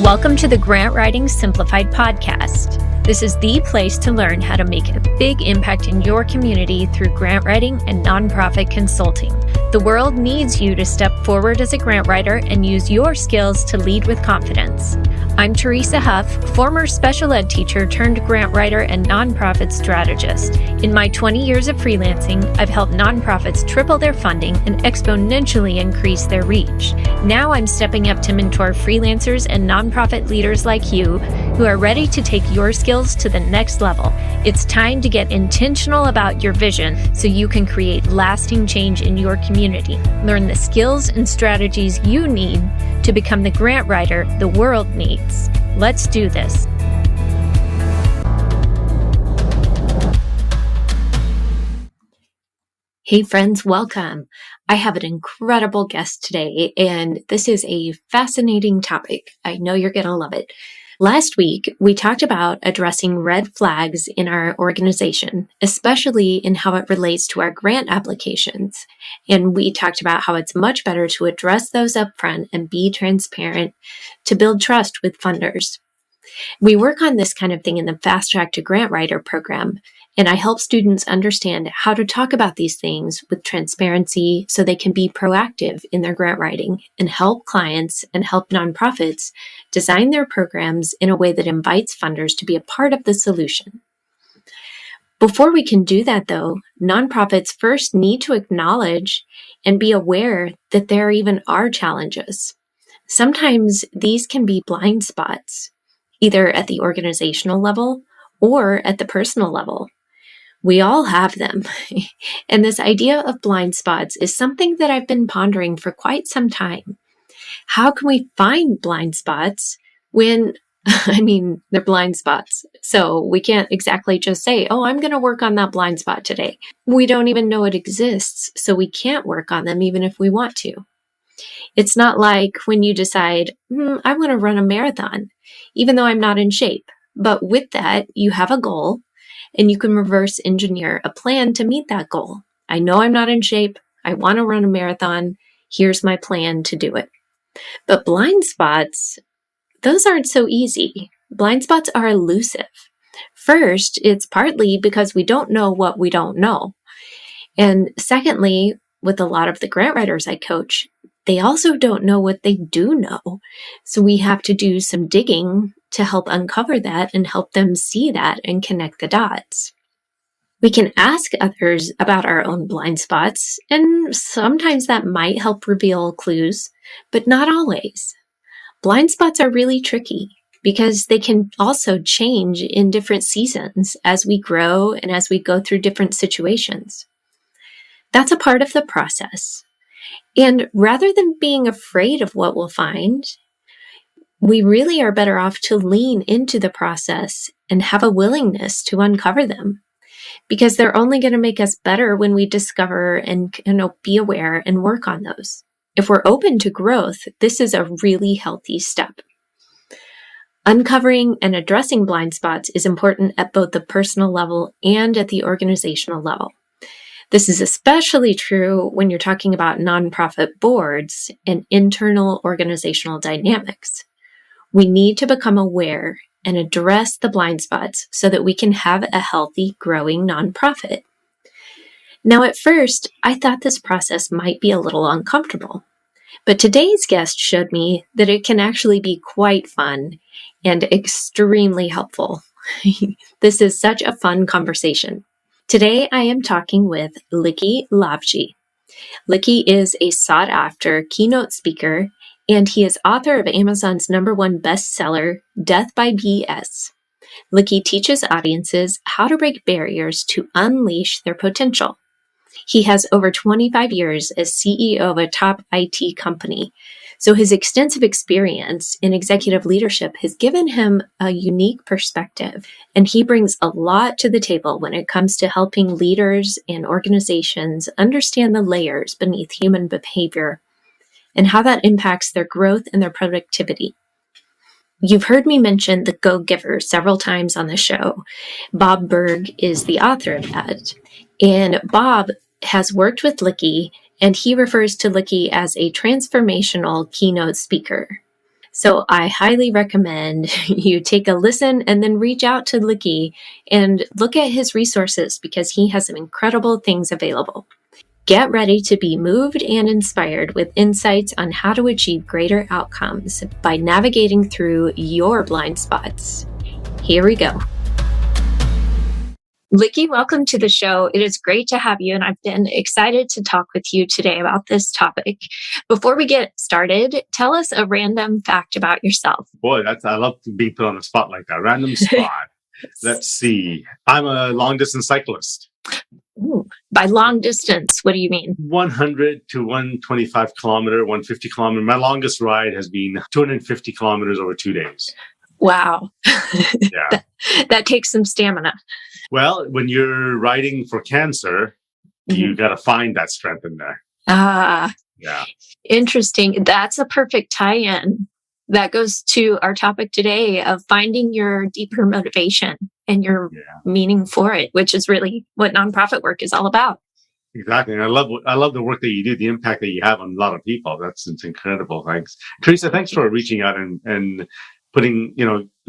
Welcome to the Grant Writing Simplified podcast. This is the place to learn how to make a big impact in your community through grant writing and nonprofit consulting. The world needs you to step forward as a grant writer and use your skills to lead with confidence. I'm Teresa Huff, former special ed teacher turned grant writer and nonprofit strategist. In my 20 years of freelancing, I've helped nonprofits triple their funding and exponentially increase their reach. Now I'm stepping up to mentor freelancers and nonprofit leaders like you who are ready to take your skills to the next level. It's time to get intentional about your vision so you can create lasting change in your community. Learn the skills and strategies you need to become the grant writer the world needs. Let's do this. Hey friends, welcome. I have an incredible guest today, and this is a fascinating topic. I know you're going to love it. Last week, we talked about addressing red flags in our organization, especially in how it relates to our grant applications. And we talked about how it's much better to address those upfront and be transparent to build trust with funders. We work on this kind of thing in the Fast Track to Grant Writer program, and I help students understand how to talk about these things with transparency so they can be proactive in their grant writing and help clients and help nonprofits design their programs in a way that invites funders to be a part of the solution. Before we can do that, though, nonprofits first need to acknowledge and be aware that there even are challenges. Sometimes these can be blind spots, either at the organizational level or at the personal level. We all have them. And this idea of blind spots is something that I've been pondering for quite some time. How can we find blind spots when, they're blind spots. So we can't exactly just say, I'm going to work on that blind spot today. We don't even know it exists, so we can't work on them even if we want to. It's not like when you decide, I want to run a marathon, even though I'm not in shape. But with that, you have a goal, and you can reverse engineer a plan to meet that goal. I know I'm not in shape. I want to run a marathon. Here's my plan to do it. But blind spots, those aren't so easy. Blind spots are elusive. First, it's partly because we don't know what we don't know. And secondly, with a lot of the grant writers I coach, they also don't know what they do know. So we have to do some digging to help uncover that and help them see that and connect the dots. We can ask others about our own blind spots, and sometimes that might help reveal clues, but not always. Blind spots are really tricky because they can also change in different seasons as we grow and as we go through different situations. That's a part of the process. And rather than being afraid of what we'll find, we really are better off to lean into the process and have a willingness to uncover them, because they're only going to make us better when we discover and be aware and work on those. If we're open to growth, this is a really healthy step. Uncovering and addressing blind spots is important at both the personal level and at the organizational level. This is especially true when you're talking about nonprofit boards and internal organizational dynamics. We need to become aware and address the blind spots so that we can have a healthy, growing nonprofit. Now, at first, I thought this process might be a little uncomfortable, but today's guest showed me that it can actually be quite fun and extremely helpful. This is such a fun conversation. Today, I am talking with Likky Lavij. Likky is a sought-after keynote speaker, and he is author of Amazon's #1 bestseller, Death by BS. Likky teaches audiences how to break barriers to unleash their potential. He has over 25 years as CEO of a top IT company, so his extensive experience in executive leadership has given him a unique perspective, and he brings a lot to the table when it comes to helping leaders and organizations understand the layers beneath human behavior and how that impacts their growth and their productivity. You've heard me mention The Go-Giver several times on the show. Bob Burg is the author of that. And Bob has worked with Likky, and he refers to Likky as a transformational keynote speaker. So I highly recommend you take a listen and then reach out to Likky and look at his resources because he has some incredible things available. Get ready to be moved and inspired with insights on how to achieve greater outcomes by navigating through your blind spots. Here we go. Likky, welcome to the show. It is great to have you, and I've been excited to talk with you today about this topic. Before we get started, tell us a random fact about yourself. Boy, I love being put on the spot like that. Random spot. Let's see. I'm a long-distance cyclist. Ooh, by long distance, what do you mean? 100 to 125 kilometer, 150 kilometer. My longest ride has been 250 kilometers over 2 days. Wow. Yeah. that takes some stamina. Well, when you're riding for cancer, you got to find that strength in there. Ah, yeah. Interesting. That's a perfect tie-in. That goes to our topic today of finding your deeper motivation and your meaning for it, which is really what nonprofit work is all about. Exactly. And I love the work that you do, the impact that you have on a lot of people. It's incredible. Thanks. Teresa, thanks for reaching out and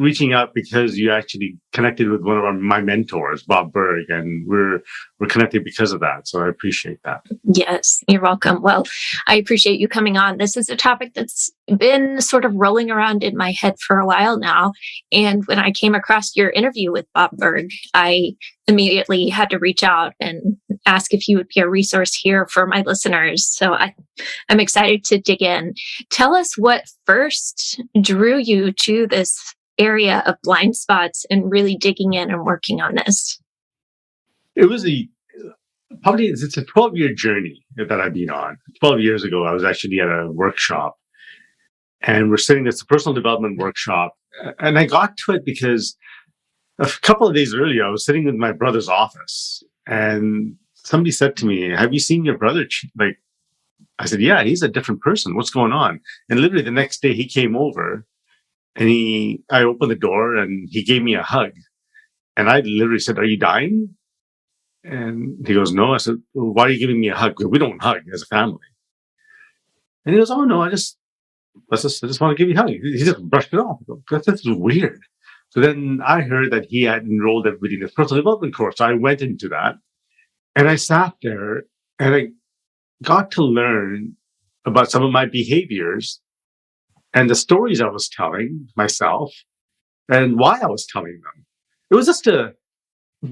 reaching out because you actually connected with one of my mentors, Bob Berg, and we're connected because of that. So I appreciate that. Yes, you're welcome. Well, I appreciate you coming on. This is a topic that's been sort of rolling around in my head for a while now. And when I came across your interview with Bob Berg, I immediately had to reach out and ask if you would be a resource here for my listeners. So I'm excited to dig in. Tell us what first drew you to this area of blind spots and really digging in and working on this. It was it's a 12-year journey that I've been on. 12 years ago, I was actually at a workshop and we're sitting, it's a personal development workshop. And I got to it because a couple of days earlier, I was sitting in my brother's office and somebody said to me, "Have you seen your brother?" I said, "Yeah, he's a different person. What's going on?" And literally the next day he came over and I opened the door and he gave me a hug. And I literally said, "Are you dying?" And he goes, "No." I said, "Well, why are you giving me a hug? We don't hug as a family." And he goes, "Oh no, I just want to give you a hug." He just brushed it off. That's weird. So then I heard that he had enrolled everybody in this personal development course. So I went into that and I sat there and I got to learn about some of my behaviors and the stories I was telling myself and why I was telling them. It was just a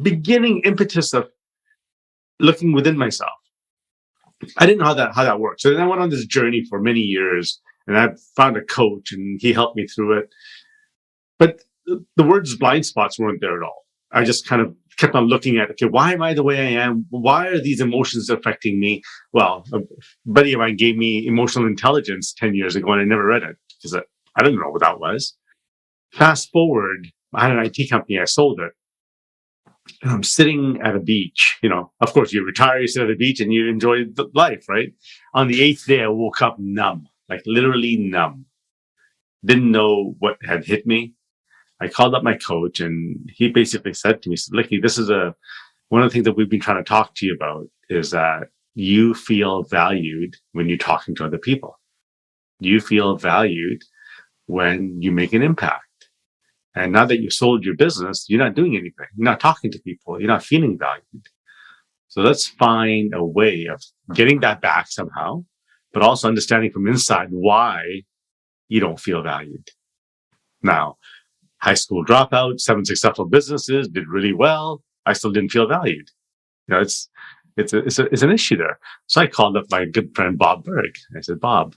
beginning impetus of looking within myself. I didn't know how that worked. So then I went on this journey for many years and I found a coach and he helped me through it. But the words blind spots weren't there at all. I just kind of kept on looking at, okay, why am I the way I am? Why are these emotions affecting me? Well, a buddy of mine gave me Emotional Intelligence 10 years ago and I never read it because I didn't know what that was. Fast forward, I had an IT company, I sold it. And I'm sitting at a beach, of course you retire, you sit at a beach and you enjoy life, right? On the 8th day, I woke up numb, like literally numb. Didn't know what had hit me. I called up my coach and he basically said to me, "Likky, this is one of the things that we've been trying to talk to you about is that you feel valued when you're talking to other people. You feel valued when you make an impact. And now that you've sold your business, you're not doing anything. You're not talking to people. You're not feeling valued. So let's find a way of getting that back somehow, but also understanding from inside why you don't feel valued." Now, high school dropout, 7 successful businesses, did really well. I still didn't feel valued. It's an issue there. So I called up my good friend, Bob Berg. I said, "Bob,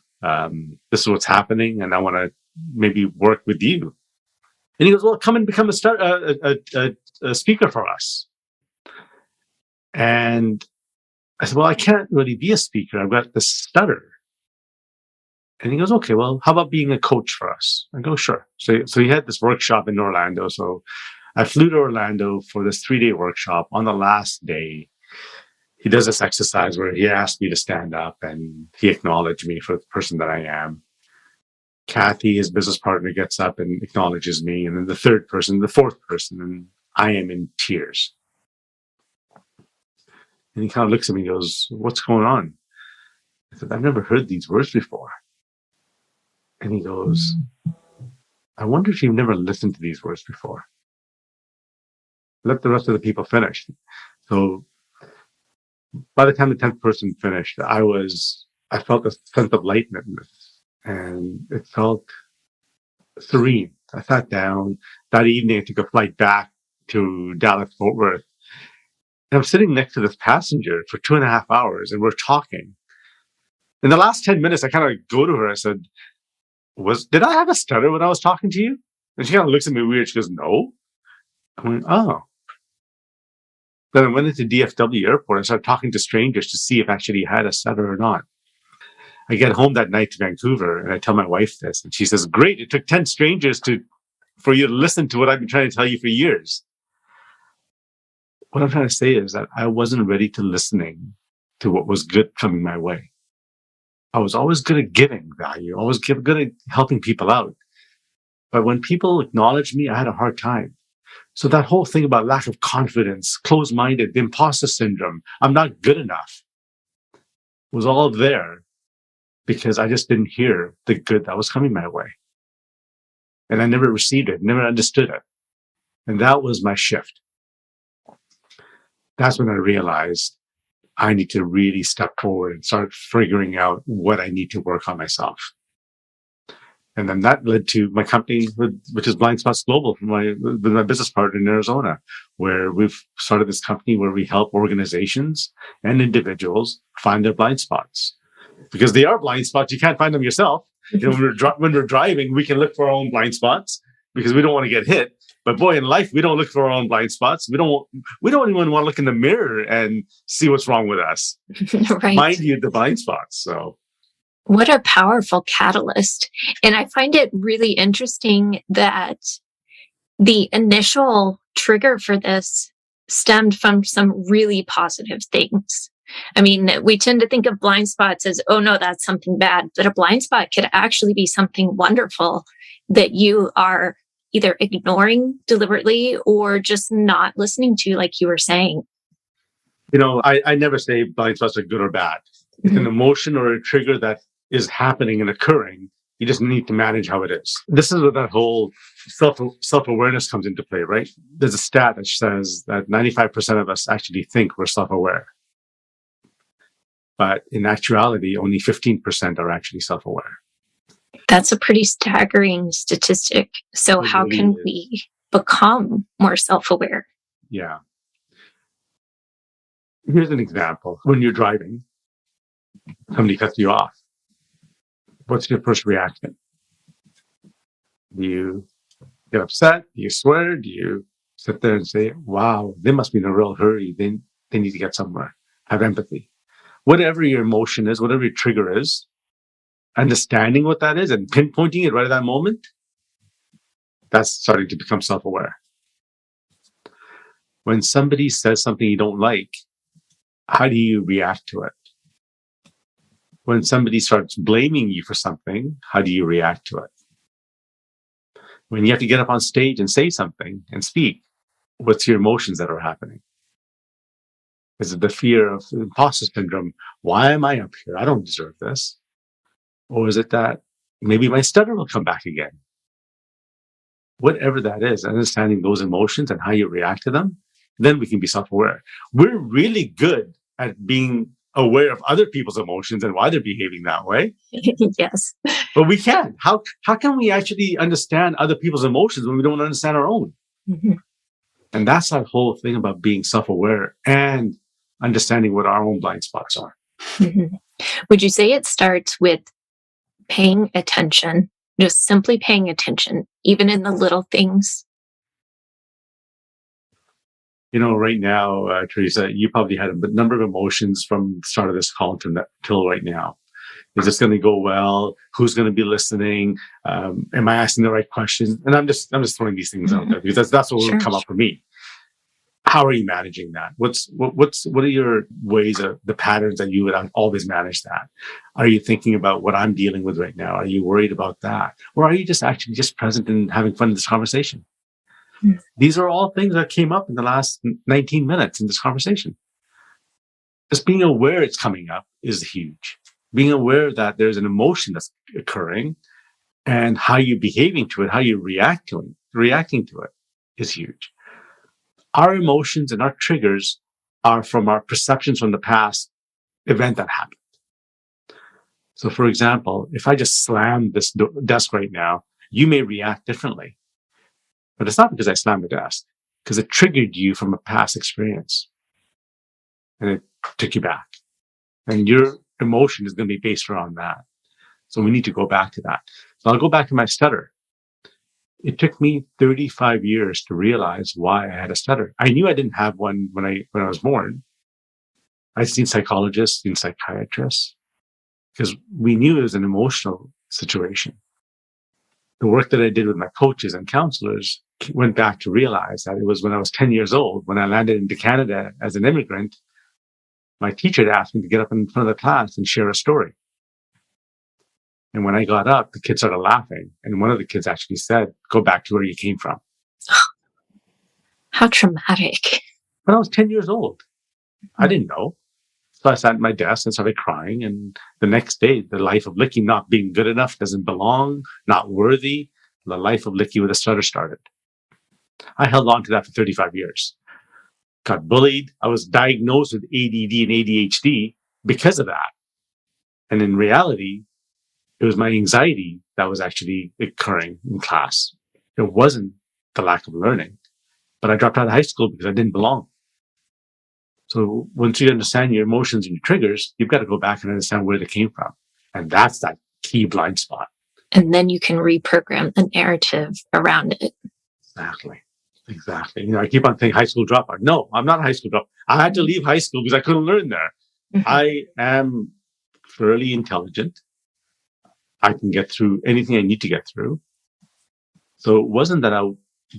this is what's happening and I want to maybe work with you." And he goes, "Well, come and become a speaker for us." And I said, "Well, I can't really be a speaker. I've got this stutter." And he goes, "Okay, well, how about being a coach for us?" I go, "Sure." So he had this workshop in Orlando. So I flew to Orlando for this 3-day workshop. On the last day, he does this exercise where he asked me to stand up and he acknowledged me for the person that I am. Kathy, his business partner, gets up and acknowledges me. And then the third person, the fourth person, and I am in tears. And he kind of looks at me and goes, "What's going on?" I said, "I've never heard these words before." And he goes, I wonder if you've never listened to these words before. Let the rest of the people finish. So by the time the 10th person finished, I felt a sense of lightness, and it felt serene. I sat down. That evening, I took a flight back to Dallas, Fort Worth. And I'm sitting next to this passenger for 2.5 hours, and we're talking. In the last 10 minutes, I kind of go to her. I said, did I have a stutter when I was talking to you? And she kind of looks at me weird. She goes, no. I went, oh. Then I went into DFW airport and started talking to strangers to see if actually I had a stutter or not. I get home that night to Vancouver and I tell my wife this, and she says, great, it took 10 strangers for you to listen to what I've been trying to tell you for years. What I'm trying to say is that I wasn't ready to listening to what was good coming my way. I was always good at giving value, always good at helping people out. But when people acknowledged me, I had a hard time. So that whole thing about lack of confidence, closed-minded, the imposter syndrome, I'm not good enough, was all there because I just didn't hear the good that was coming my way. And I never received it, never understood it. And that was my shift. That's when I realized I need to really step forward and start figuring out what I need to work on myself. And then that led to my company, which is Blind Spots Global, with my business partner in Arizona, where we've started this company where we help organizations and individuals find their blind spots. Because they are blind spots, you can't find them yourself. You know, when we're driving, we can look for our own blind spots because we don't want to get hit. But boy, in life, we don't look for our own blind spots. We don't even want to look in the mirror and see what's wrong with us. Right. Mind you, the blind spots. So. What a powerful catalyst. And I find it really interesting that the initial trigger for this stemmed from some really positive things. I mean, we tend to think of blind spots as, oh no, that's something bad. But a blind spot could actually be something wonderful that you are either ignoring deliberately or just not listening to, like you were saying. You know, I never say blind spots are good or bad. It's an emotion or a trigger that is happening and occurring. You just need to manage how it is. This is where that whole self-awareness comes into play, right? There's a stat that says that 95% of us actually think we're self-aware. But in actuality, only 15% are actually self-aware. That's a pretty staggering statistic. So how can we become more self-aware? Yeah. Here's an example. When you're driving, somebody cuts you off. What's your first reaction? Do you get upset? Do you swear? Do you sit there and say, wow, they must be in a real hurry. They need to get somewhere. Have empathy. Whatever your emotion is, whatever your trigger is, understanding what that is and pinpointing it right at that moment, that's starting to become self-aware. When somebody says something you don't like, how do you react to it? When somebody starts blaming you for something, how do you react to it? When you have to get up on stage and say something and speak, what's your emotions that are happening? Is it the fear of imposter syndrome? Why am I up here? I don't deserve this. Or is it that maybe my stutter will come back again? Whatever that is, understanding those emotions and how you react to them, then we can be self-aware. We're really good at being aware of other people's emotions and why they're behaving that way. Yes. But we can't. How can we actually understand other people's emotions when we don't understand our own? Mm-hmm. And that's that whole thing about being self-aware and understanding what our own blind spots are. Mm-hmm. Would you say it starts with paying attention, just simply paying attention, even in the little things? You know, right now, Teresa, you probably had a number of emotions from the start of this call till right now. Is this going to go well? Who's going to be listening? Am I asking the right questions? And I'm just throwing these things out there because that's what will come up for me. How are you managing that? What are your ways of the patterns that you would always manage that? Are you thinking about what I'm dealing with right now? Are you worried about that? Or are you just actually just present and having fun in this conversation? These are all things that came up in the last 19 minutes in this conversation. Just being aware it's coming up is huge. Being aware that there's an emotion that's occurring And how you're behaving to it, how you reacting to it is huge. Our emotions and our triggers are from our perceptions from the past event that happened. So, for example, if I just slam this desk right now, you may react differently. But it's not because I slammed the desk, because it triggered you from a past experience and it took you back. And your emotion is going to be based around that. So we need to go back to that. So I'll go back to my stutter. It took me 35 years to realize why I had a stutter. I knew I didn't have one when I was born. I'd seen psychologists, seen psychiatrists, because we knew it was an emotional situation. The work that I did with my coaches and counselors went back to realize that it was when I was 10 years old, when I landed into Canada as an immigrant, my teacher had asked me to get up in front of the class and share a story. And when I got up, the kids started laughing. And one of the kids actually said, "Go back to where you came from." How traumatic. When I was 10 years old, I didn't know. So I sat at my desk and started crying. And the next day, the life of Likky not being good enough, doesn't belong, not worthy, the life of Likky with a stutter started. I held on to that for 35 years. Got bullied. I was diagnosed with ADD and ADHD because of that. And in reality, it was my anxiety that was actually occurring in class. It wasn't the lack of learning, but I dropped out of high school because I didn't belong. So once you understand your emotions and your triggers, you've got to go back and understand where they came from. And that's that key blind spot. And then you can reprogram the narrative around it. Exactly. I keep on thinking high school dropout. No, I'm not a high school dropout. I had to leave high school because I couldn't learn there. Mm-hmm. I am fairly intelligent. I can get through anything I need to get through. So it wasn't that I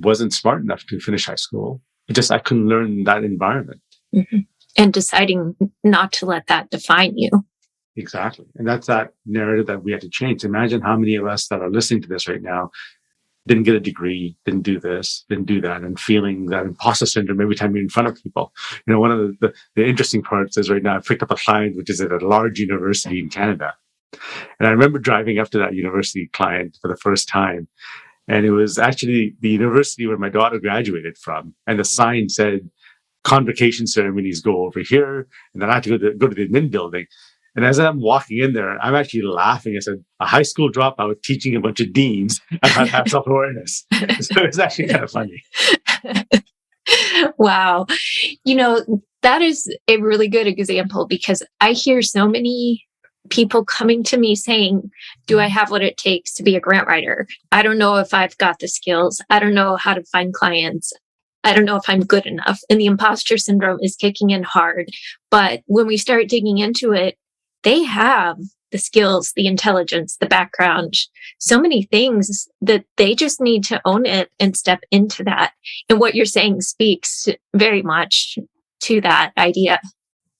wasn't smart enough to finish high school. It just I couldn't learn in that environment. Mm-hmm. And deciding not to let that define you. Exactly. And that's that narrative that we had to change. Imagine how many of us that are listening to this right now didn't get a degree, didn't do this, didn't do that, and feeling that imposter syndrome every time you're in front of people. One of the interesting parts is right now I picked up a client which is at a large university in Canada. And I remember driving up to that university client for the first time. And it was actually the university where my daughter graduated from. And the sign said, "Convocation ceremonies go over here." And then I had to go to the admin building. And as I'm walking in there, I'm actually laughing. I said, a high school dropout teaching a bunch of deans how to have self-awareness. So it's actually kind of funny. Wow. That is a really good example because I hear so many people coming to me saying, "Do I have what it takes to be a grant writer? I don't know if I've got the skills. I don't know how to find clients. I don't know if I'm good enough." And the imposter syndrome is kicking in hard. But when we start digging into it, they have the skills, the intelligence, the background, so many things that they just need to own it and step into that. And what you're saying speaks very much to that idea.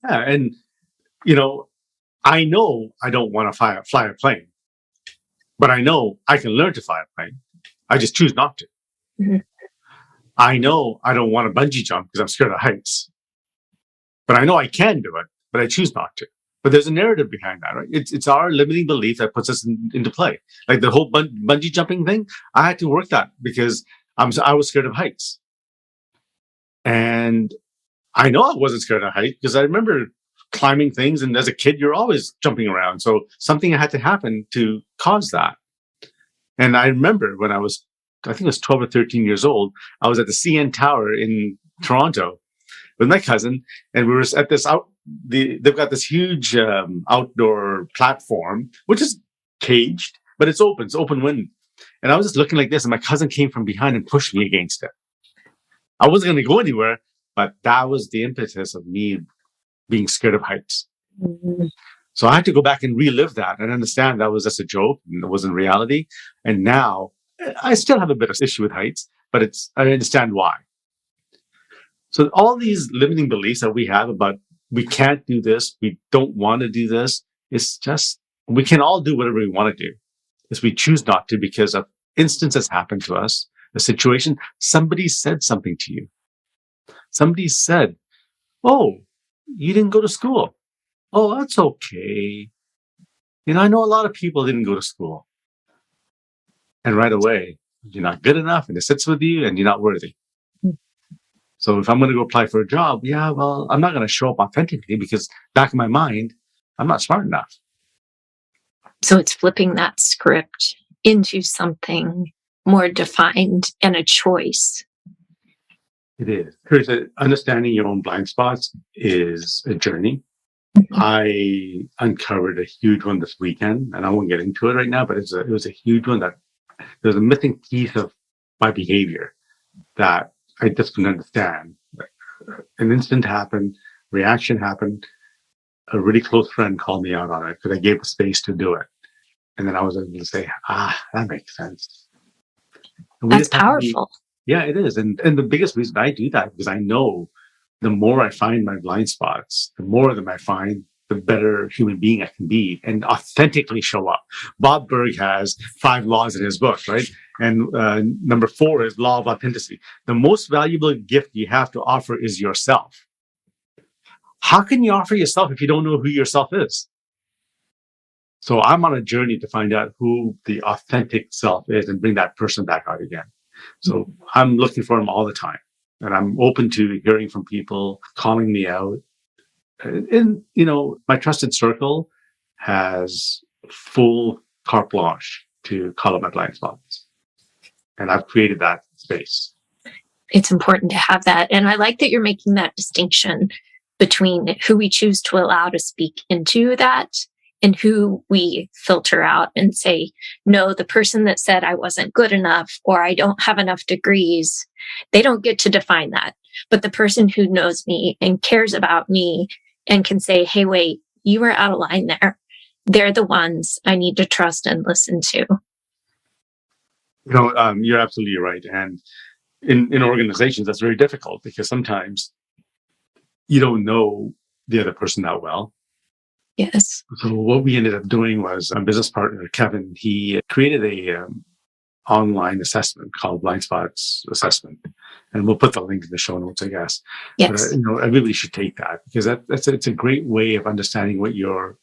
Yeah. And, I know I don't want to fly a plane, but I know I can learn to fly a plane. I just choose not to. Mm-hmm. I know I don't want to bungee jump because I'm scared of heights, but I know I can do it, but I choose not to. But there's a narrative behind that, right? It's our limiting belief that puts us into play. Like the whole bungee jumping thing, I had to work that because I was scared of heights. And I know I wasn't scared of heights because I remember climbing things. And as a kid, you're always jumping around. So something had to happen to cause that. And I remember when I think it was 12 or 13 years old, I was at the CN Tower in Toronto with my cousin. And we were at this they've got this huge outdoor platform, which is caged, but it's open wind. And I was just looking like this, and my cousin came from behind and pushed me against it. I wasn't going to go anywhere, but that was the impetus of me being scared of heights. Mm-hmm. So I had to go back and relive that and understand that was just a joke and it wasn't reality. And now I still have a bit of issue with heights, but I understand why. So all these limiting beliefs that we have about we can't do this, we don't want to do this, it's just, we can all do whatever we want to do. If we choose not to because of instances happened to us, a situation, somebody said something to you. Somebody said, "Oh, you didn't go to school. Oh, that's okay. I know a lot of people didn't go to school." And right away, you're not good enough, and it sits with you, and you're not worthy. So if I'm going to go apply for a job, yeah, well, I'm not going to show up authentically because back in my mind, I'm not smart enough. So it's flipping that script into something more defined and a choice. It is. Teresa, understanding your own blind spots is a journey. I uncovered a huge one this weekend, and I won't get into it right now, but it was a huge one that there's a missing piece of my behavior that I just couldn't understand. An incident happened, reaction happened. A really close friend called me out on it because I gave the space to do it. And then I was able to say, that makes sense. And That's powerful. Yeah, it is. And the biggest reason I do that because I know the more I find my blind spots, the more of them I find, the better human being I can be and authentically show up. Bob Berg has 5 laws in his book, right? And number 4 is law of authenticity. The most valuable gift you have to offer is yourself. How can you offer yourself if you don't know who yourself is? So I'm on a journey to find out who the authentic self is and bring that person back out again. So I'm looking for them all the time. And I'm open to hearing from people, calling me out. And, my trusted circle has full carte blanche to call up my blind spots. And I've created that space. It's important to have that. And I like that you're making that distinction between who we choose to allow to speak into that and who we filter out and say, no, the person that said I wasn't good enough or I don't have enough degrees, they don't get to define that. But the person who knows me and cares about me and can say, hey, wait, you were out of line there. They're the ones I need to trust and listen to. You're absolutely right. And in organizations, that's very difficult because sometimes you don't know the other person that well. Yes. So what we ended up doing was a business partner, Kevin, he created a online assessment called Blind Spots Assessment. And we'll put the link in the show notes, I guess. Yes. But, everybody should take that because it's a great way of understanding what your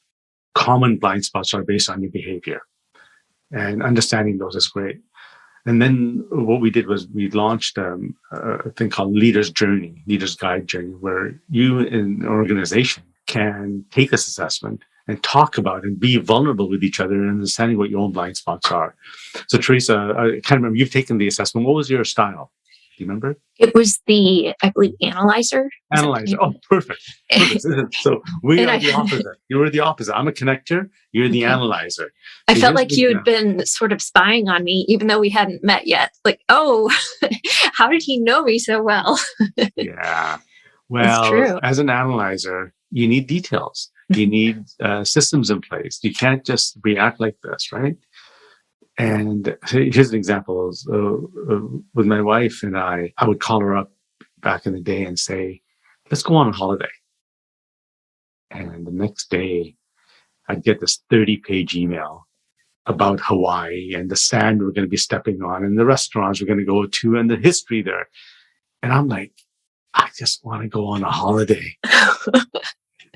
common blind spots are based on your behavior. And understanding those is great. And then what we did was we launched a thing called Leader's Guide Journey, where you in an organization can take this assessment and talk about and be vulnerable with each other and understanding what your own blind spots are. So, Teresa, I can't remember, you've taken the assessment. What was your style? Do you remember? It was I believe, analyzer. Analyzer. Oh, perfect. So we are the opposite. You were the opposite. I'm a connector. You're the analyzer. I felt like you had been sort of spying on me, even though we hadn't met yet. Like, oh, how did he know me so well? Yeah. Well, as an analyzer, you need details. You need systems in place. You can't just react like this, right? And here's an example. With my wife and I would call her up back in the day and say, let's go on a holiday. And the next day, I'd get this 30-page email about Hawaii and the sand we're going to be stepping on and the restaurants we're going to go to and the history there. And I'm like, I just want to go on a holiday.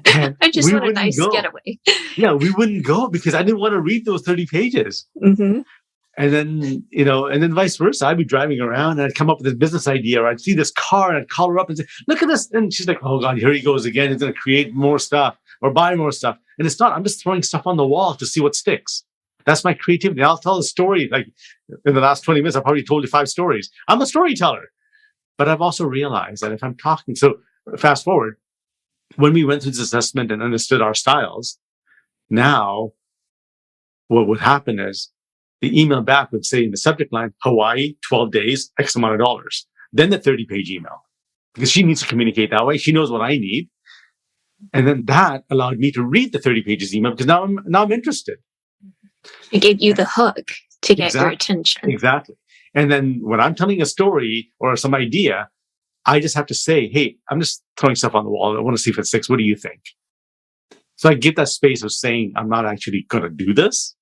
I just want a nice getaway. Yeah, we wouldn't go because I didn't want to read those 30 pages. Mm-hmm. And then, and then vice versa. I'd be driving around and I'd come up with this business idea or I'd see this car and I'd call her up and say, look at this. And she's like, oh God, here he goes again. He's going to create more stuff or buy more stuff. And it's not, I'm just throwing stuff on the wall to see what sticks. That's my creativity. I'll tell a story. Like in the last 20 minutes, I probably told you 5 stories. I'm a storyteller. But I've also realized that if I'm talking, so fast forward, when we went through this assessment and understood our styles, now what would happen is the email back would say in the subject line, Hawaii, 12 days, X amount of dollars. Then the 30-page email, because she needs to communicate that way. She knows what I need. And then that allowed me to read the 30 pages email because now I'm interested. It gave you the hook to get your attention. Exactly. And then when I'm telling a story or some idea, I just have to say, hey, I'm just throwing stuff on the wall. I want to see if it sticks. What do you think? So I get that space of saying, I'm not actually going to do this.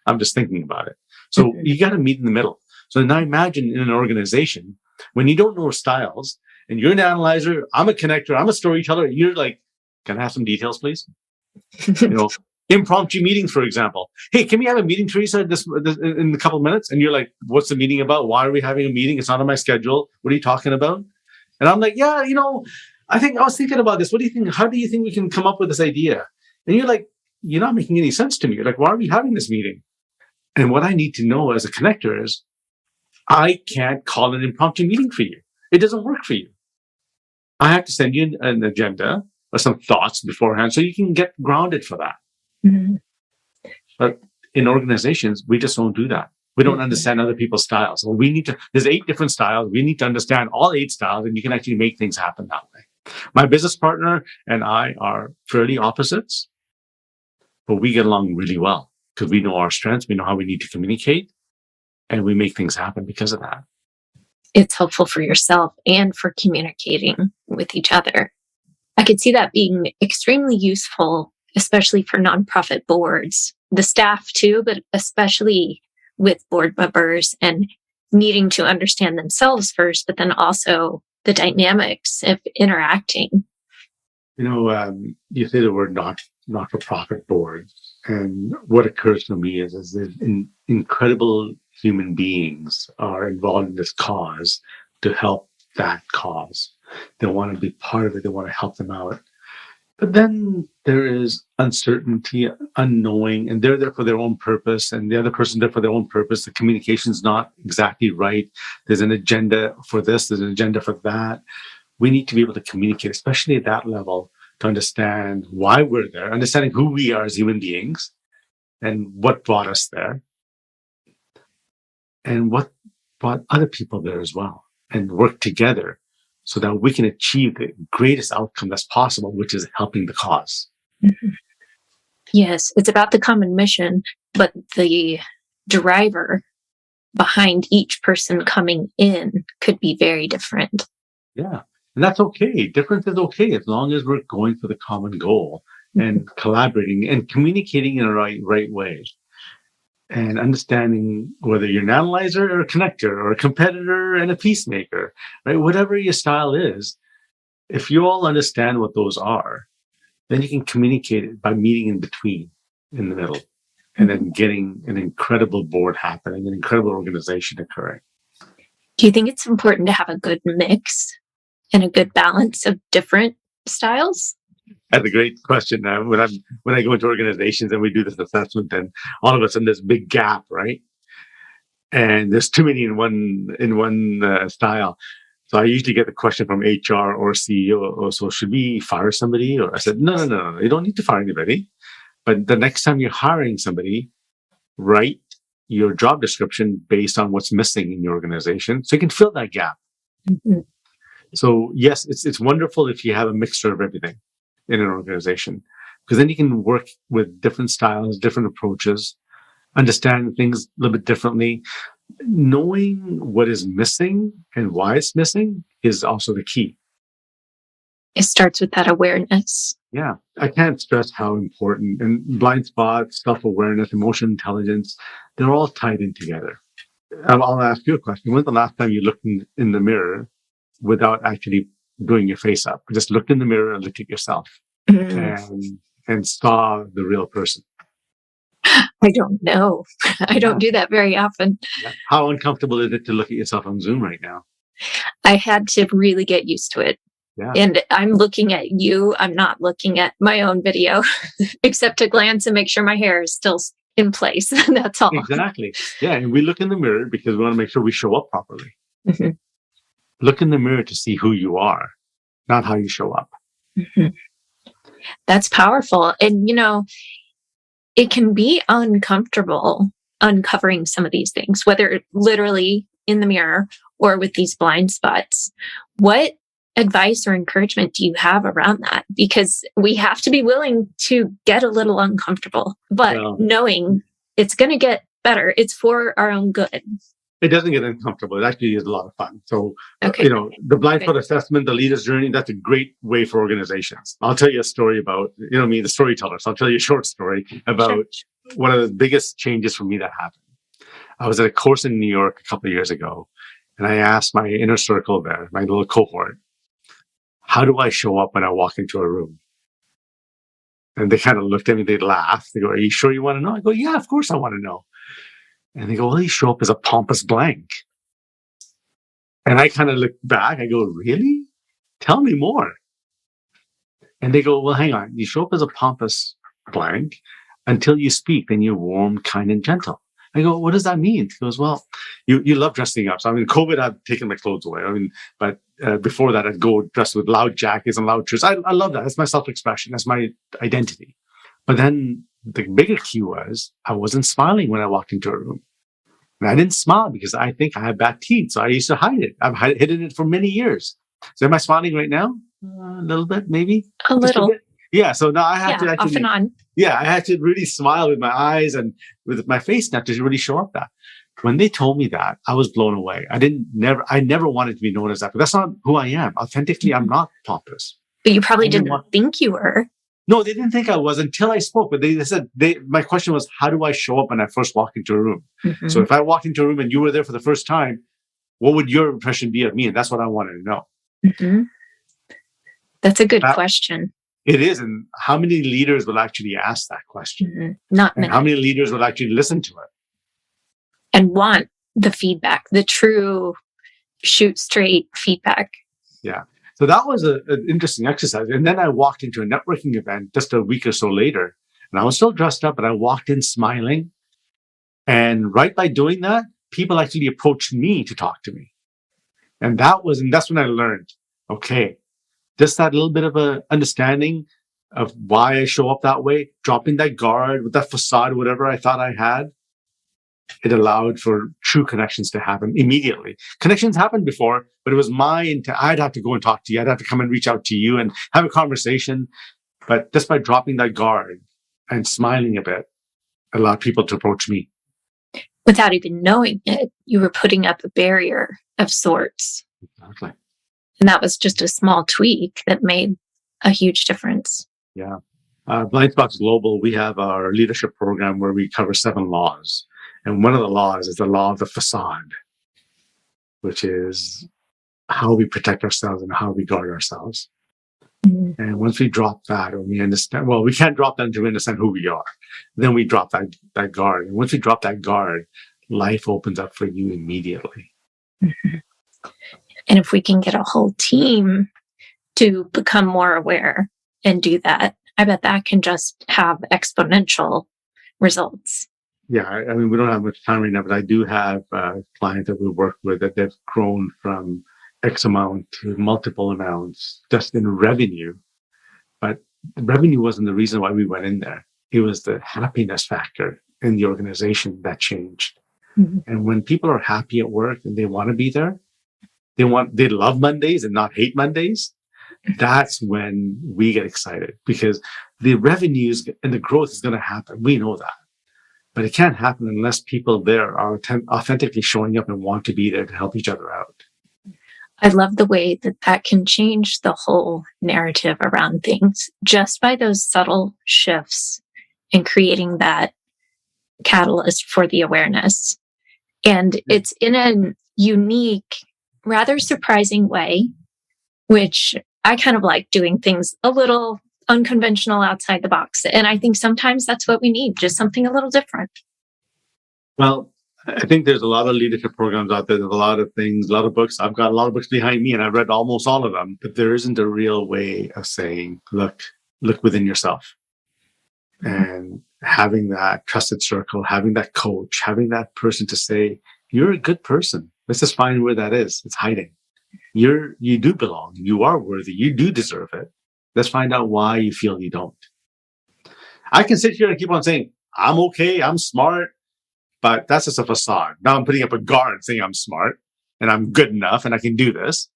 I'm just thinking about it. So you got to meet in the middle. So now imagine in an organization, when you don't know styles and you're an analyzer, I'm a connector, I'm a storyteller. You're like, can I have some details, please? Impromptu meetings, for example. Hey, can we have a meeting, Teresa, this in a couple of minutes? And you're like, what's the meeting about? Why are we having a meeting? It's not on my schedule. What are you talking about? And I'm like, yeah, I was thinking about this. What do you think? How do you think we can come up with this idea? And you're like, you're not making any sense to me. You're like, why are we having this meeting? And what I need to know as a connector is I can't call an impromptu meeting for you. It doesn't work for you. I have to send you an agenda or some thoughts beforehand so you can get grounded for that. Mm-hmm. But in organizations, we just don't do that. We don't understand other people's styles. Well, there's 8 different styles. We need to understand all 8 styles, and you can actually make things happen that way. My business partner and I are fairly opposites, but we get along really well because we know our strengths. We know how we need to communicate, and we make things happen because of that. It's helpful for yourself and for communicating with each other. I could see that being extremely useful, especially for nonprofit boards, the staff too, but especially with board members and needing to understand themselves first, but then also the dynamics of interacting. You say the word not-for-profit boards, and what occurs to me is that incredible human beings are involved in this cause to help that cause. They want to be part of it. They want to help them out. But then there is uncertainty, unknowing, and they're there for their own purpose, and the other person's there for their own purpose. The communication's not exactly right. There's an agenda for this. There's an agenda for that. We need to be able to communicate, especially at that level, to understand why we're there, understanding who we are as human beings, and what brought us there, and what brought other people there as well, and work together so that we can achieve the greatest outcome that's possible, which is helping the cause. Mm-hmm. Yes, it's about the common mission, but the driver behind each person coming in could be very different. Yeah, and that's okay. Difference is okay as long as we're going for the common goal and collaborating and communicating in a right way. And understanding whether you're an analyzer or a connector or a competitor and a peacemaker, right? Whatever your style is, if you all understand what those are, then you can communicate it by meeting in between, in the middle, and then getting an incredible board happening, an incredible organization occurring. Do you think it's important to have a good mix and a good balance of different styles? That's a great question. When I go into organizations and we do this assessment, and all of a sudden there's a big gap, right? And there's too many in one style. So I usually get the question from HR or CEO, so should we fire somebody? Or I said, no, you don't need to fire anybody. But the next time you're hiring somebody, write your job description based on what's missing in your organization, so you can fill that gap. Mm-hmm. So yes, it's wonderful if you have a mixture of everything in an organization, because then you can work with different styles, different approaches, understand things a little bit differently. Knowing what is missing and why it's missing is also the key. It starts with that awareness. Yeah, I can't stress how important, and blind spots, self-awareness, emotional intelligence, they're all tied in together. I'll ask you a question. When's the last time you looked in the mirror without actually doing your face up? Just looked in the mirror and looked at yourself and saw the real person. I don't know. I don't do that very often. Yeah. How uncomfortable is it to look at yourself on Zoom right now? I had to really get used to it. Yeah. And I'm looking at you. I'm not looking at my own video, except to glance and make sure my hair is still in place. That's all. Exactly. Yeah. And we look in the mirror because we want to make sure we show up properly. Mm-hmm. Look in the mirror to see who you are, not how you show up. Mm-hmm. That's powerful. And, it can be uncomfortable uncovering some of these things, whether literally in the mirror or with these blind spots. What advice or encouragement do you have around that? Because we have to be willing to get a little uncomfortable, but knowing it's going to get better. It's for our own good. It doesn't get uncomfortable. It actually is a lot of fun. So, the blind spot assessment, the leader's journey, that's a great way for organizations. I'll tell you a story about, me, the storyteller. So I'll tell you a short story about one of the biggest changes for me that happened. I was at a course in New York a couple of years ago, and I asked my inner circle there, my little cohort, how do I show up when I walk into a room? And they kind of looked at me, they laughed. They go, "Are you sure you want to know?" I go, "Yeah, of course I want to know." And they go, "Well, you show up as a pompous blank." And I kind of look back, I go, "Really? Tell me more." And they go, "Well, hang on. You show up as a pompous blank until you speak, then you're warm, kind, and gentle." I go, "What does that mean?" He goes, "Well, you love dressing up." So, I mean, COVID, I've taken my clothes away. I mean, but before that, I'd go dressed with loud jackets and loud shirts. I love that. That's my self-expression. That's my identity. But then the bigger key was I wasn't smiling when I walked into a room. And I didn't smile because I think I have bad teeth. So I used to hide it. I've hidden it for many years. So am I smiling right now? A little bit, maybe. A little. Bit. Yeah. So now I have to actually, off and on. Yeah, I had to really smile with my eyes and with my face now to really show up that. When they told me that, I was blown away. I never wanted to be known as that, but that's not who I am. Authentically, I'm not pompous. But you probably didn't think you were. No, they didn't think I was until I spoke. But they said, my question was, how do I show up when I first walk into a room? Mm-hmm. So if I walked into a room and you were there for the first time, what would your impression be of me? And that's what I wanted to know. Mm-hmm. That's a good question. It is. And how many leaders will actually ask that question? Mm-hmm. Not many. How many leaders will actually listen to it? And want the feedback, the true shoot straight feedback. Yeah. So that was an interesting exercise. And then I walked into a networking event just a week or so later, and I was still dressed up, but I walked in smiling. And right by doing that, people actually approached me to talk to me. And that's when I learned, okay, just that little bit of a understanding of why I show up that way, dropping that guard with that facade, whatever I thought I had, it allowed for true connections to happen immediately. Connections happened before, but it was I'd have to go and talk to you. I'd have to come and reach out to you and have a conversation. But just by dropping that guard and smiling a bit, allowed people to approach me. Without even knowing it, you were putting up a barrier of sorts. Exactly. And that was just a small tweak that made a huge difference. Yeah. Blind Spots Global, we have our leadership program where we cover 7 laws. And one of the laws is the law of the facade, which is how we protect ourselves and how we guard ourselves. Mm-hmm. And once we drop that, or we understand, well, we can't drop that until we understand who we are. Then we drop that guard. And once we drop that guard, life opens up for you immediately. Mm-hmm. And if we can get a whole team to become more aware and do that, I bet that can just have exponential results. Yeah, I mean, we don't have much time right now, but I do have a client that we work with that they've grown from X amount to multiple amounts just in revenue. But the revenue wasn't the reason why we went in there. It was the happiness factor in the organization that changed. Mm-hmm. And when people are happy at work and they want to be there, they love Mondays and not hate Mondays. That's when we get excited because the revenues and the growth is going to happen. We know that. But it can't happen unless people there are authentically showing up and want to be there to help each other out. I love the way that can change the whole narrative around things just by those subtle shifts and creating that catalyst for the awareness. And it's in a unique, rather surprising way, which I kind of like doing things a little unconventional outside the box. And I think sometimes that's what we need, just something a little different. Well, I think there's a lot of leadership programs out there. There's a lot of things, a lot of books. I've got a lot of books behind me and I've read almost all of them, but there isn't a real way of saying, look within yourself. Mm-hmm. And having that trusted circle, having that coach, having that person to say, you're a good person. Let's just find where that is. It's hiding. You do belong. You are worthy. You do deserve it. Let's find out why you feel you don't. I can sit here and keep on saying, I'm okay, I'm smart, but that's just a facade. Now I'm putting up a guard saying I'm smart and I'm good enough and I can do this,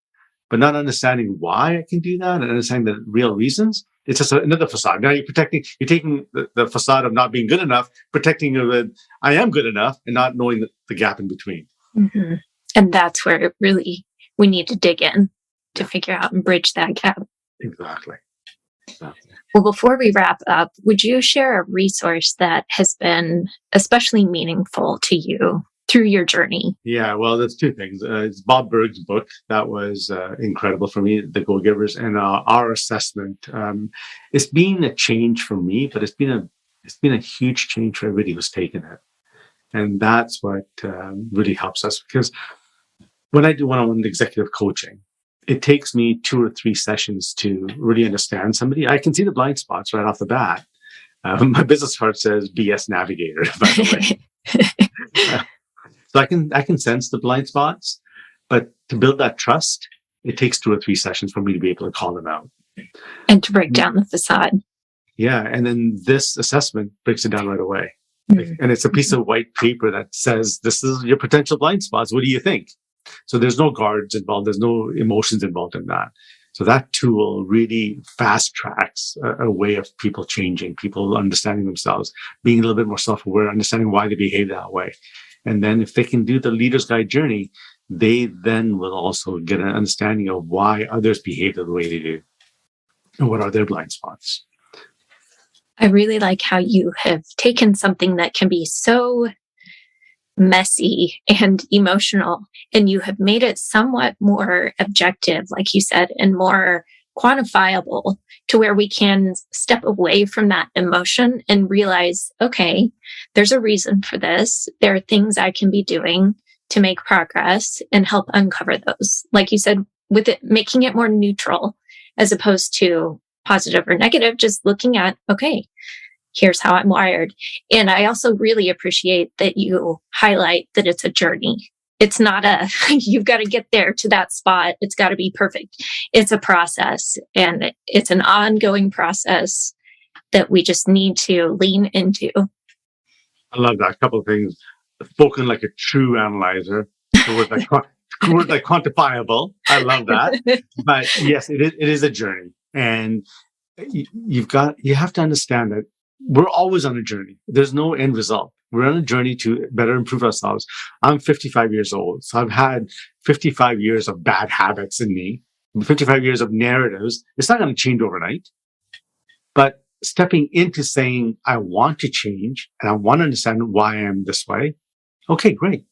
but not understanding why I can do that and understanding the real reasons. It's just another facade. Now you're taking the facade of not being good enough, protecting it with I am good enough and not knowing the gap in between. Mm-hmm. And that's where we need to dig in to figure out and bridge that gap. Exactly. Well, before we wrap up, would you share a resource that has been especially meaningful to you through your journey? Yeah, well, there's two things. It's Bob Berg's book that was incredible for me, The Go Givers, and our assessment. It's been a change for me, but it's been a huge change for everybody who's taken it, and that's what really helps us. Because when I do one-on-one executive coaching, it takes me 2 or 3 sessions to really understand somebody. I can see the blind spots right off the bat. My business card says BS Navigator, by the way. So I can sense the blind spots, but to build that trust, it takes 2 or 3 sessions for me to be able to call them out. And to break down the facade. Yeah. And then this assessment breaks it down right away. And it's a piece of white paper that says, this is your potential blind spots. What do you think? So there's no guards involved. There's no emotions involved in that. So that tool really fast tracks a way of people changing, people understanding themselves, being a little bit more self-aware, understanding why they behave that way. And then if they can do the leader's guide journey, they then will also get an understanding of why others behave the way they do and what are their blind spots. I really like how you have taken something that can be so messy and emotional, and you have made it somewhat more objective, like you said, and more quantifiable to where we can step away from that emotion and realize, okay, there's a reason for this. There are things I can be doing to make progress and help uncover those. Like you said, with it, making it more neutral as opposed to positive or negative, just looking at, okay, here's how I'm wired. And I also really appreciate that you highlight that it's a journey. It's not you've got to get there to that spot. It's got to be perfect. It's a process, and it's an ongoing process that we just need to lean into. I love that. A couple of things. Spoken like a true analyzer. The word like quantifiable. I love that. But yes, it is a journey. And you have to understand that we're always on a journey. There's no end result. We're on a journey to better improve ourselves. I'm 55 years old, so I've had 55 years of bad habits in me, 55 years of narratives. It's not going to change overnight, but stepping into saying, I want to change and I want to understand why I'm this way. Okay, great.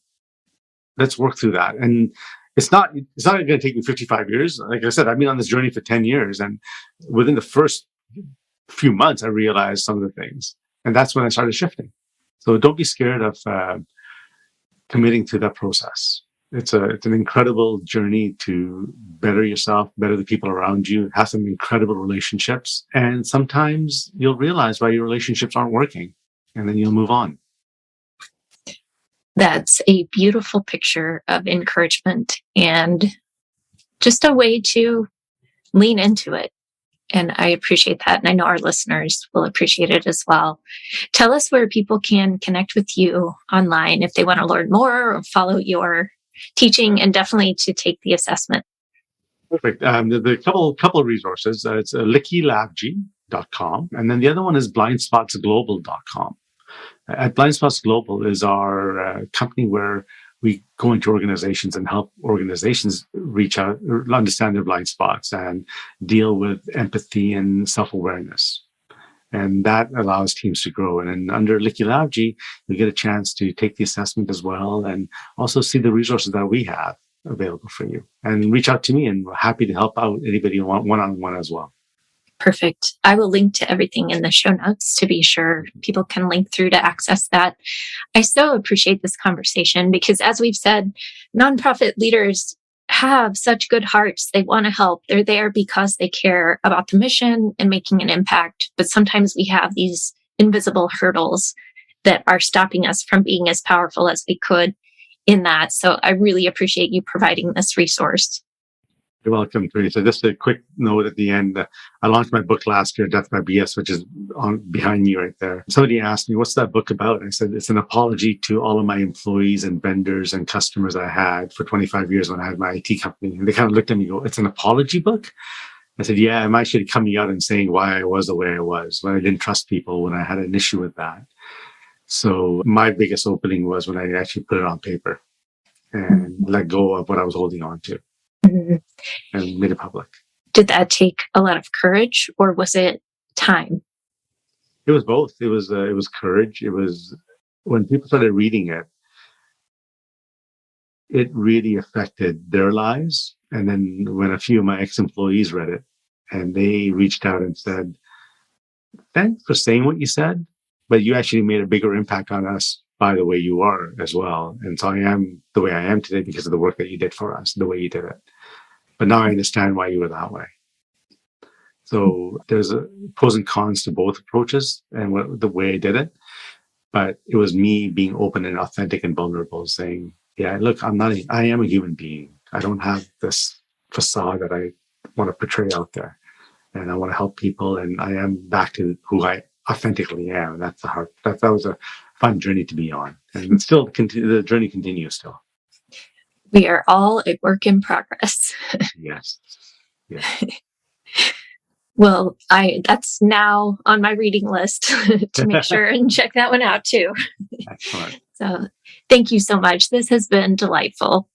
Let's work through that. And it's not going to take me 55 years. Like I said, I've been on this journey for 10 years. And within the first few months, I realized some of the things. And that's when I started shifting. So don't be scared of committing to that process. It's an incredible journey to better yourself, better the people around you, have some incredible relationships. And sometimes you'll realize why your relationships aren't working, and then you'll move on. That's a beautiful picture of encouragement and just a way to lean into it. And I appreciate that. And I know our listeners will appreciate it as well. Tell us where people can connect with you online if they want to learn more or follow your teaching, and definitely to take the assessment. Perfect. The couple of resources. It's LikkyLavij.com. And then the other one is blindspotsglobal.com. At Blind Spots Global is our company where we go into organizations and help organizations reach out, understand their blind spots, and deal with empathy and self-awareness. And that allows teams to grow. And then under Likky Lavij, you get a chance to take the assessment as well, and also see the resources that we have available for you. And reach out to me, and we're happy to help out anybody one-on-one as well. Perfect. I will link to everything in the show notes to be sure people can link through to access that. I so appreciate this conversation because, as we've said, nonprofit leaders have such good hearts. They want to help. They're there because they care about the mission and making an impact. But sometimes we have these invisible hurdles that are stopping us from being as powerful as we could in that. So I really appreciate you providing this resource. You're welcome, Teresa. Just a quick note at the end. I launched my book last year, Death by BS, which is on behind you right there. Somebody asked me, what's that book about? And I said, it's an apology to all of my employees and vendors and customers I had for 25 years when I had my IT company. And they kind of looked at me and go, it's an apology book? I said, yeah, I'm actually coming out and saying why I was the way I was, when I didn't trust people, when I had an issue with that. So my biggest opening was when I actually put it on paper and let go of what I was holding on to. And made it public. Did that take a lot of courage, or was it time? It was both. It was courage. It was when people started reading it, it really affected their lives. And then when a few of my ex-employees read it, and they reached out and said, thanks for saying what you said, but you actually made a bigger impact on us by the way you are as well. And so I am the way I am today because of the work that you did for us, the way you did it. But now I understand why you were that way. So there's pros and cons to both approaches and the way I did it. But it was me being open and authentic and vulnerable, saying, yeah, look, I am a human being. I don't have this facade that I want to portray out there. And I want to help people. And I am back to who I authentically am. And that was a fun journey to be on. And it's still, the journey continues still. We are all a work in progress. Yes. Well, that's now on my reading list to make sure and check that one out too. Excellent. So thank you so much. This has been delightful.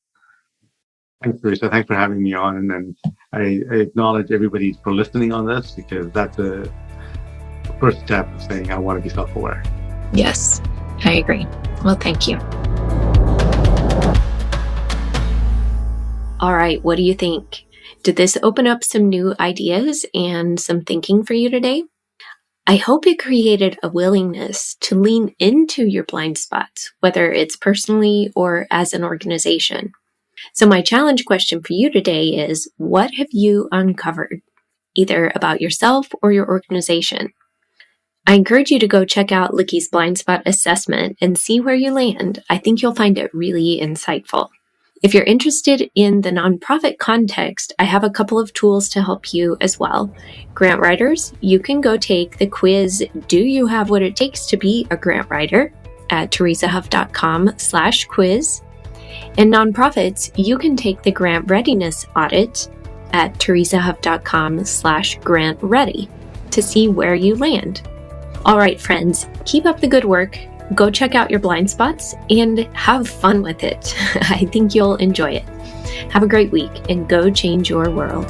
Thanks, Teresa. Thanks for having me on. And I acknowledge everybody for listening on this, because that's the first step of saying, I want to be self-aware. Yes, I agree. Well, thank you. All right. What do you think? Did this open up some new ideas and some thinking for you today? I hope it created a willingness to lean into your blind spots, whether it's personally or as an organization. So my challenge question for you today is, what have you uncovered, either about yourself or your organization? I encourage you to go check out Likky's blind spot assessment and see where you land. I think you'll find it really insightful. If you're interested in the nonprofit context, I have a couple of tools to help you as well. Grant writers, you can go take the quiz, Do You Have What It Takes to Be a Grant Writer? At teresahuff.com/quiz. And nonprofits, you can take the grant readiness audit at teresahuff.com/grant-ready to see where you land. All right, friends, keep up the good work. Go check out your blind spots and have fun with it. I think you'll enjoy it. Have a great week and go change your world.